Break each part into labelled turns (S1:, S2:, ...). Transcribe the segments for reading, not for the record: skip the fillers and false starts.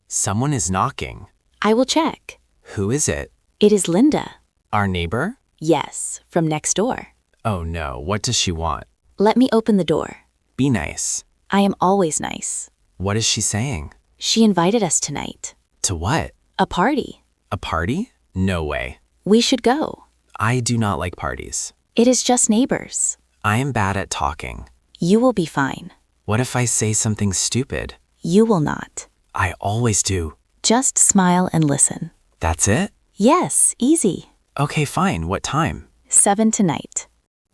S1: Someone is knocking.
S2: I will check.
S1: Who is it?
S2: It is Linda.
S1: Our neighbor?
S2: Yes, from next door.
S1: Oh no, what does she want?
S2: Let me open the door.
S1: Be nice.
S2: I am always nice.
S1: What is she saying?
S2: She invited us tonight.
S1: To what?
S2: A party.
S1: A party? No way.
S2: We should go.
S1: I do not like parties.
S2: It is just neighbors.
S1: I am bad at talking.
S2: You will be fine.
S1: What if I say something stupid?
S2: You will not.
S1: I always do.
S2: Just smile and listen.
S1: That's it?
S2: Yes, easy.
S1: Okay, fine. What time?
S2: 7 tonight.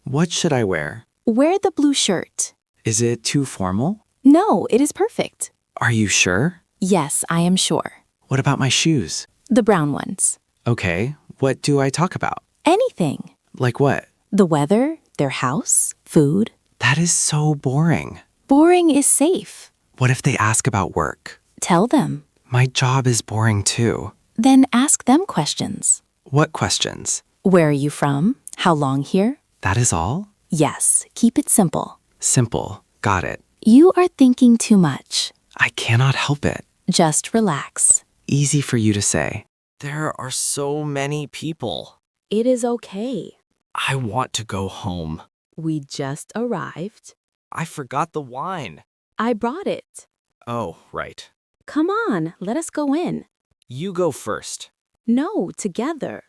S3: What should I wear?
S2: Wear the blue shirt.
S3: Is it too formal?
S2: No, it is perfect.
S3: Are you sure?
S2: Yes, I am sure.
S3: What about my shoes?
S2: The brown ones.
S3: Okay, what do I talk about?
S2: Anything.
S3: Like what?
S2: The weather, their house, food.
S3: That is so boring.
S2: Boring is safe.
S3: What if they ask about work?
S2: Tell them.
S3: My job is boring too.
S2: Then ask them questions.
S3: What questions?
S2: Where are you from? How long here?
S3: That is all?
S2: Yes, keep it simple.
S3: Simple. Got it.
S2: You are thinking too much.
S3: I cannot help it.
S2: Just relax.
S3: Easy for you to say.
S1: There are so many people.
S2: It is okay.
S1: I want to go home.
S2: We just arrived.
S1: I forgot the wine.
S2: I brought it.
S1: Oh, right.
S2: Come on, let us go in.
S1: You go first.
S2: No, together.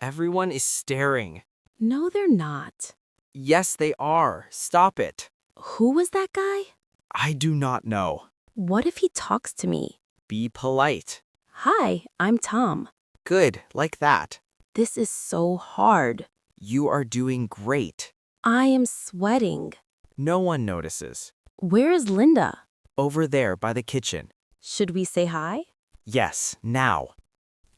S1: Everyone is staring.
S2: No, they're not.
S1: Yes, they are. Stop it.
S2: Who was that guy?
S1: I do not know.
S2: What if he talks to me?
S1: Be polite.
S2: Hi, I'm Tom.
S1: Good, like that.
S2: This is so hard.
S1: You are doing great.
S2: I am sweating.
S1: No one notices.
S2: Where is Linda?
S1: Over there by the kitchen.
S2: Should we say hi?
S1: Yes, now.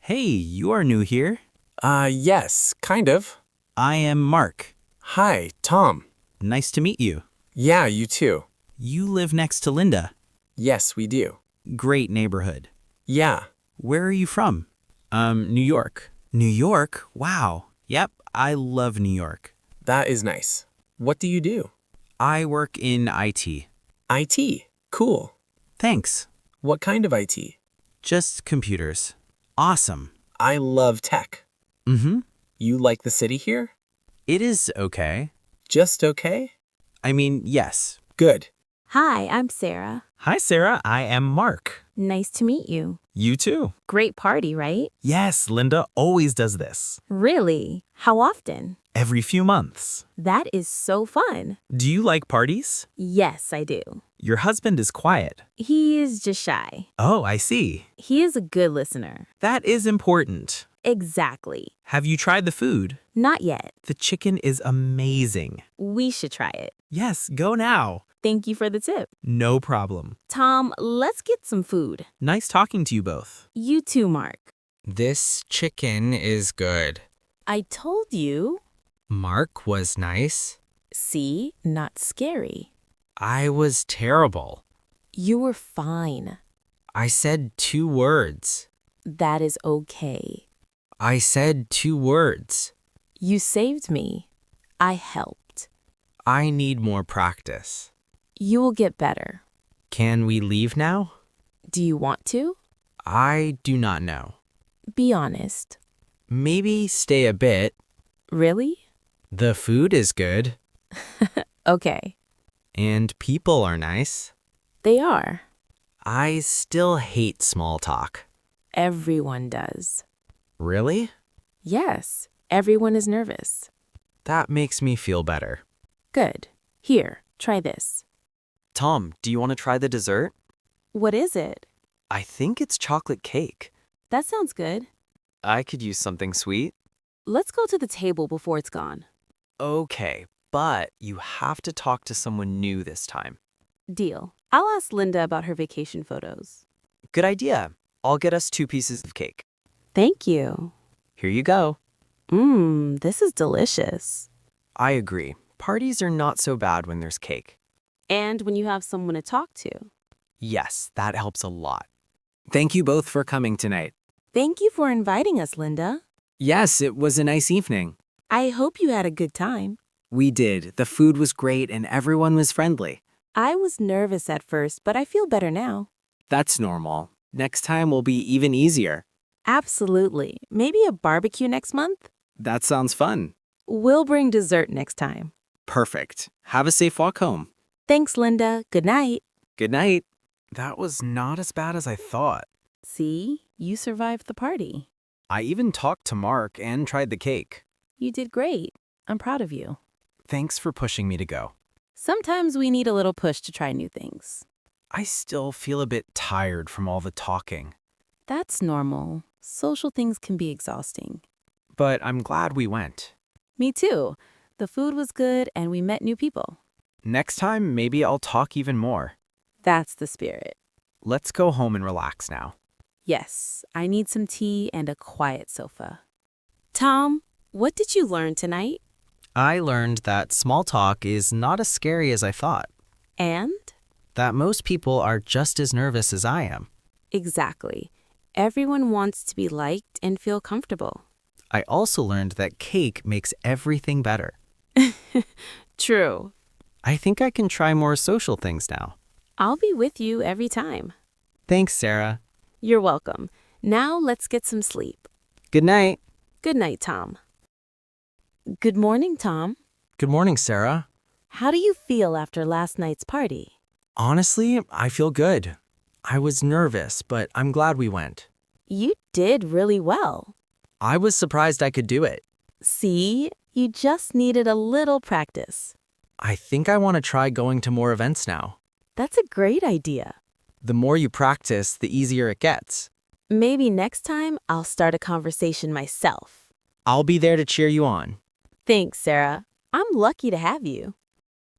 S4: Hey, you are new here.
S5: Yes, kind of.
S4: I am Mark.
S5: Hi, Tom.
S4: Nice to meet you.
S5: Yeah, you too.
S4: You live next to Linda.
S5: Yes, we do.
S4: Great neighborhood.
S5: Yeah.
S4: Where are you from? New York. New York? Wow. Yep, I love New York.
S5: That is nice. What do you do?
S4: I work in IT.
S5: IT. Cool.
S4: Thanks.
S5: What kind of IT?
S4: Just computers. Awesome.
S5: I love tech.
S4: Mm-hmm.
S5: You like the city here?
S4: It is okay.
S5: Just okay?
S4: I mean, yes.
S5: Good.
S2: Hi, I'm Sarah.
S4: Hi, Sarah. I am Mark.
S2: Nice to meet you.
S4: You too.
S2: Great party, right?
S4: Yes, Linda always does this.
S2: Really? How often?
S4: Every few months.
S2: That is so fun.
S4: Do you like parties?
S2: Yes, I do.
S4: Your husband is quiet.
S2: He is just shy.
S4: Oh, I see.
S2: He is a good listener.
S4: That is important.
S2: Exactly.
S4: Have you tried the food?
S2: Not yet.
S4: The chicken is amazing.
S2: We should try it.
S4: Yes, go now.
S2: Thank you for the tip.
S4: No problem.
S2: Tom, let's get some food.
S4: Nice talking to you both.
S2: You too, Mark.
S6: This chicken is good.
S2: I told you.
S6: Mark was nice.
S2: See, not scary.
S6: I was terrible.
S2: You were fine.
S6: I said 2 words.
S2: That is okay.
S6: I said 2 words.
S2: You saved me. I helped.
S6: I need more practice.
S2: You will get better.
S6: Can we leave now?
S2: Do you want to?
S6: I do not know.
S2: Be honest.
S6: Maybe stay a bit.
S2: Really?
S6: The food is good.
S2: Okay.
S6: And people are nice.
S2: They are.
S6: I still hate small talk.
S2: Everyone does.
S6: Really?
S2: Yes, everyone is nervous.
S6: That makes me feel better.
S2: Good. Here, try this.
S1: Tom, do you want to try the dessert?
S2: What is it?
S1: I think it's chocolate cake.
S2: That sounds good.
S1: I could use something sweet.
S2: Let's go to the table before it's gone.
S1: Okay, but you have to talk to someone new this time.
S2: Deal. I'll ask Linda about her vacation photos.
S1: Good idea. I'll get us 2 pieces of cake.
S2: Thank you.
S1: Here you go.
S2: This is delicious.
S1: I agree. Parties are not so bad when there's cake.
S2: And when you have someone to talk to.
S1: Yes, that helps a lot. Thank you both for coming tonight.
S2: Thank you for inviting us, Linda.
S1: Yes, it was a nice evening.
S2: I hope you had a good time.
S1: We did. The food was great and everyone was friendly.
S2: I was nervous at first, but I feel better now.
S1: That's normal.
S4: Next time will be even easier.
S2: Absolutely. Maybe a barbecue next month?
S4: That sounds fun.
S2: We'll bring dessert next time.
S4: Perfect. Have a safe walk home.
S2: Thanks, Linda. Good night.
S4: Good night.
S1: That was not as bad as I thought.
S2: See, you survived the party.
S1: I even talked to Mark and tried the cake.
S2: You did great. I'm proud of you.
S1: Thanks for pushing me to go.
S2: Sometimes we need a little push to try new things.
S1: I still feel a bit tired from all the talking.
S2: That's normal. Social things can be exhausting.
S1: But I'm glad we went.
S2: Me too. The food was good and we met new people.
S1: Next time, maybe I'll talk even more.
S2: That's the spirit.
S1: Let's go home and relax now.
S2: Yes, I need some tea and a quiet sofa. Tom, what did you learn tonight?
S6: I learned that small talk is not as scary as I thought.
S2: And?
S6: That most people are just as nervous as I am.
S2: Exactly. Everyone wants to be liked and feel comfortable.
S6: I also learned that cake makes everything better.
S2: True.
S6: I think I can try more social things now.
S2: I'll be with you every time.
S6: Thanks, Sarah.
S2: You're welcome. Now let's get some sleep.
S6: Good night.
S2: Good night, Tom. Good morning, Tom.
S1: Good morning, Sarah.
S2: How do you feel after last night's party?
S1: Honestly, I feel good. I was nervous, but I'm glad we went.
S2: You did really well.
S1: I was surprised I could do it.
S2: See, you just needed a little practice.
S1: I think I want to try going to more events now.
S2: That's a great idea.
S1: The more you practice, the easier it gets.
S2: Maybe next time I'll start a conversation myself.
S1: I'll be there to cheer you on.
S2: Thanks, Sarah. I'm lucky to have you.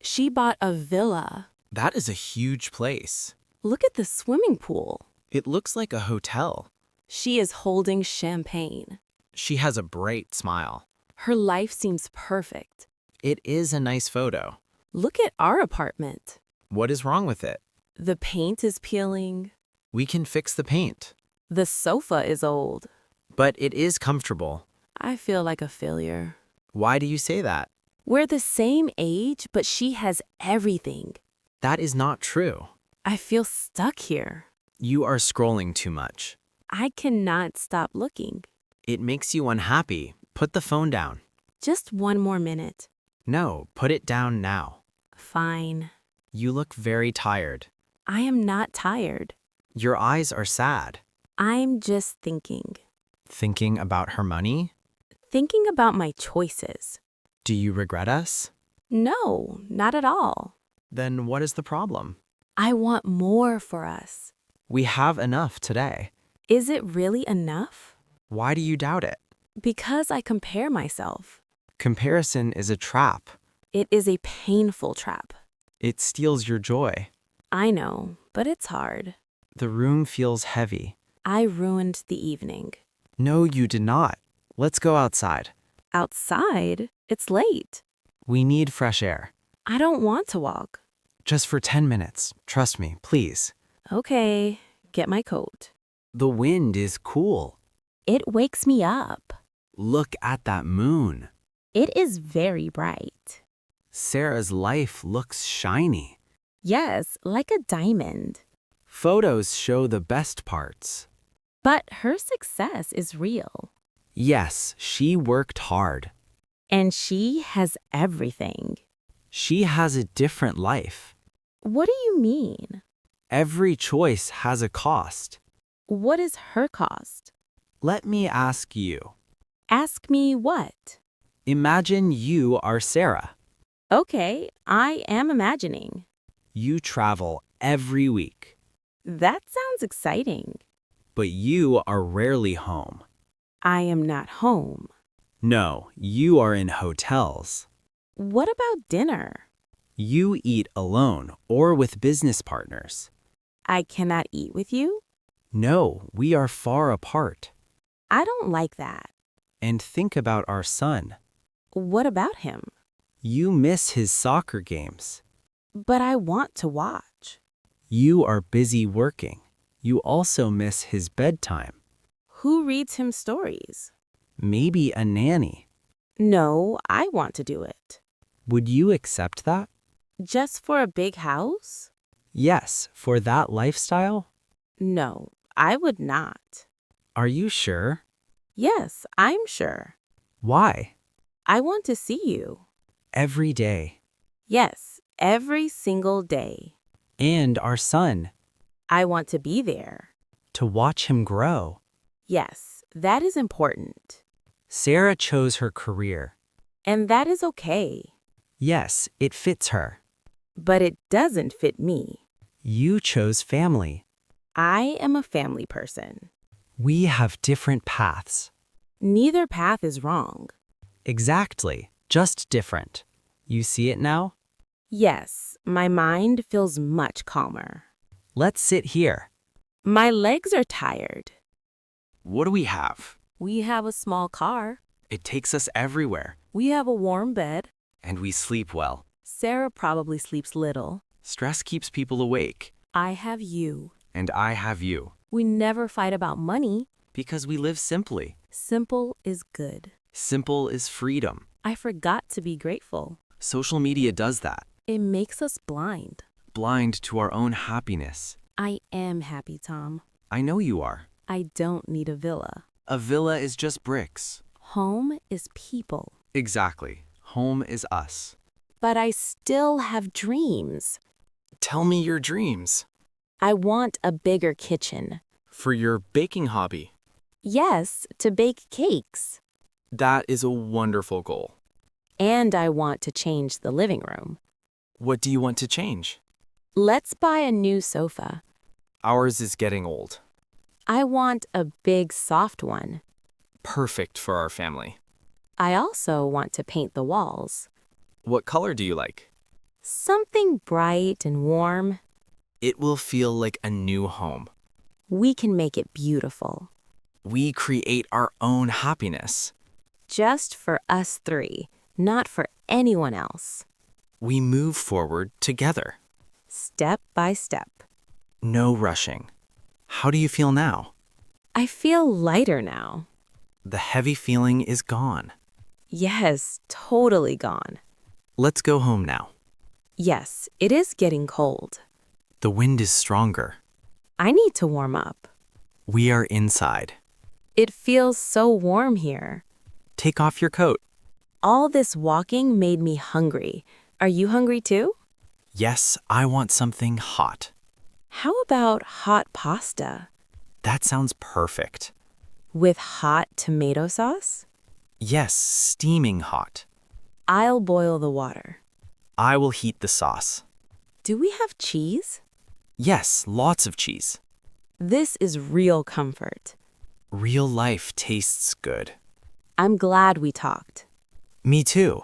S2: She bought a villa.
S1: That is a huge place.
S2: Look at the swimming pool.
S1: It looks like a hotel.
S2: She is holding champagne.
S1: She has a bright smile.
S2: Her life seems perfect.
S1: It is a nice photo.
S2: Look at our apartment.
S1: What is wrong with it?
S2: The paint is peeling.
S1: We can fix the paint.
S2: The sofa is old.
S1: But it is comfortable.
S2: I feel like a failure.
S1: Why do you say that?
S2: We're the same age, but she has everything.
S1: That is not true.
S2: I feel stuck here.
S1: You are scrolling too much.
S2: I cannot stop looking.
S1: It makes you unhappy. Put the phone down.
S2: Just one more minute.
S1: No, put it down now.
S2: Fine.
S1: You look very tired.
S2: I am not tired.
S1: Your eyes are sad.
S2: I'm just thinking.
S1: Thinking about her money?
S2: Thinking about my choices.
S1: Do you regret us?
S2: No, not at all.
S1: Then what is the problem?
S2: I want more for us.
S1: We have enough today.
S2: Is it really enough?
S1: Why do you doubt it?
S2: Because I compare myself.
S1: Comparison is a trap.
S2: It is a painful trap.
S1: It steals your joy.
S2: I know, but it's hard.
S1: The room feels heavy.
S2: I ruined the evening.
S1: No, you did not. Let's go outside.
S2: Outside? It's late.
S1: We need fresh air.
S2: I don't want to walk.
S1: Just for 10 minutes. Trust me, please.
S2: Okay, get my coat.
S1: The wind is cool.
S2: It wakes me up.
S1: Look at that moon.
S2: It is very bright.
S1: Sarah's life looks shiny.
S2: Yes, like a diamond.
S1: Photos show the best parts.
S2: But her success is real.
S1: Yes, she worked hard.
S2: And she has everything.
S1: She has a different life.
S2: What do you mean?
S1: Every choice has a cost.
S2: What is her cost?
S1: Let me ask you.
S2: Ask me what?
S1: Imagine you are Sarah.
S2: Okay, I am imagining.
S1: You travel every week,
S2: That sounds exciting.
S1: but you are rarely home.
S2: I am not home.
S1: No, you are in hotels.
S2: What about dinner?
S1: You eat alone or with business partners.
S2: I cannot eat with you?
S1: No, we are far apart.
S2: I don't like that.
S1: And think about our son.
S2: What about him?
S1: You miss his soccer games.
S2: But I want to watch.
S1: You are busy working. You also miss his bedtime.
S2: Who reads him stories?
S1: Maybe a nanny.
S2: No, I want to do it.
S1: Would you accept that?
S2: Just for a big house?
S1: Yes, for that lifestyle?
S2: No, I would not.
S4: Are you sure?
S2: Yes, I'm sure.
S4: Why?
S2: I want to see you.
S4: Every day.
S2: Yes, every single day.
S4: And our son.
S2: I want to be there.
S4: To watch him grow.
S2: Yes, that is important.
S4: Sarah chose her career.
S2: And that is okay.
S4: Yes, it fits her.
S2: But it doesn't fit me.
S4: You chose family.
S2: I am a family person.
S4: We have different paths.
S2: Neither path is wrong.
S4: Exactly, just different. You see it now?
S2: Yes, my mind feels much calmer.
S4: Let's sit here.
S2: My legs are tired.
S1: What do we have?
S2: We have a small car.
S1: It takes us everywhere,
S2: We have a warm bed.
S1: and we sleep well.
S2: Sarah probably sleeps little.
S1: Stress keeps people awake,
S2: I have you.
S1: and I have you.
S2: We never fight about money.
S1: Because we live simply.
S2: Simple is good.
S1: Simple is freedom.
S2: I forgot to be grateful.
S1: Social media does that.
S2: It makes us blind.
S1: Blind to our own happiness.
S2: I am happy, Tom.
S1: I know you are.
S2: I don't need a villa.
S1: A villa is just bricks.
S2: Home is people.
S1: Exactly. Home is us.
S2: But I still have dreams.
S5: Tell me your dreams.
S2: I want a bigger kitchen.
S5: For your baking hobby.
S2: Yes, to bake cakes.
S5: That is a wonderful goal.
S2: And I want to change the living room.
S5: What do you want to change?
S2: Let's buy a new sofa.
S5: Ours is getting old.
S2: I want a big, soft one.
S5: Perfect for our family.
S2: I also want to paint the walls.
S5: What color do you like?
S2: Something bright and warm.
S5: It will feel like a new home.
S2: We can make it beautiful.
S5: We create our own happiness.
S2: Just for us three, not for anyone else.
S5: We move forward together.
S2: Step by step.
S5: No rushing. How do you feel now?
S2: I feel lighter now.
S5: The heavy feeling is gone.
S2: Yes, totally gone.
S5: Let's go home now.
S2: Yes, it is getting cold.
S5: The wind is stronger.
S2: I need to warm up.
S5: We are inside.
S2: It feels so warm here.
S5: Take off your coat.
S2: All this walking made me hungry. Are you hungry too?
S5: Yes, I want something hot.
S2: How about hot pasta?
S5: That sounds perfect.
S2: With hot tomato sauce?
S5: Yes, steaming hot.
S2: I'll boil the water.
S5: I will heat the sauce.
S2: Do we have cheese?
S5: Yes, lots of cheese.
S2: This is real comfort.
S5: Real life tastes good.
S2: I'm glad we talked.
S5: Me too.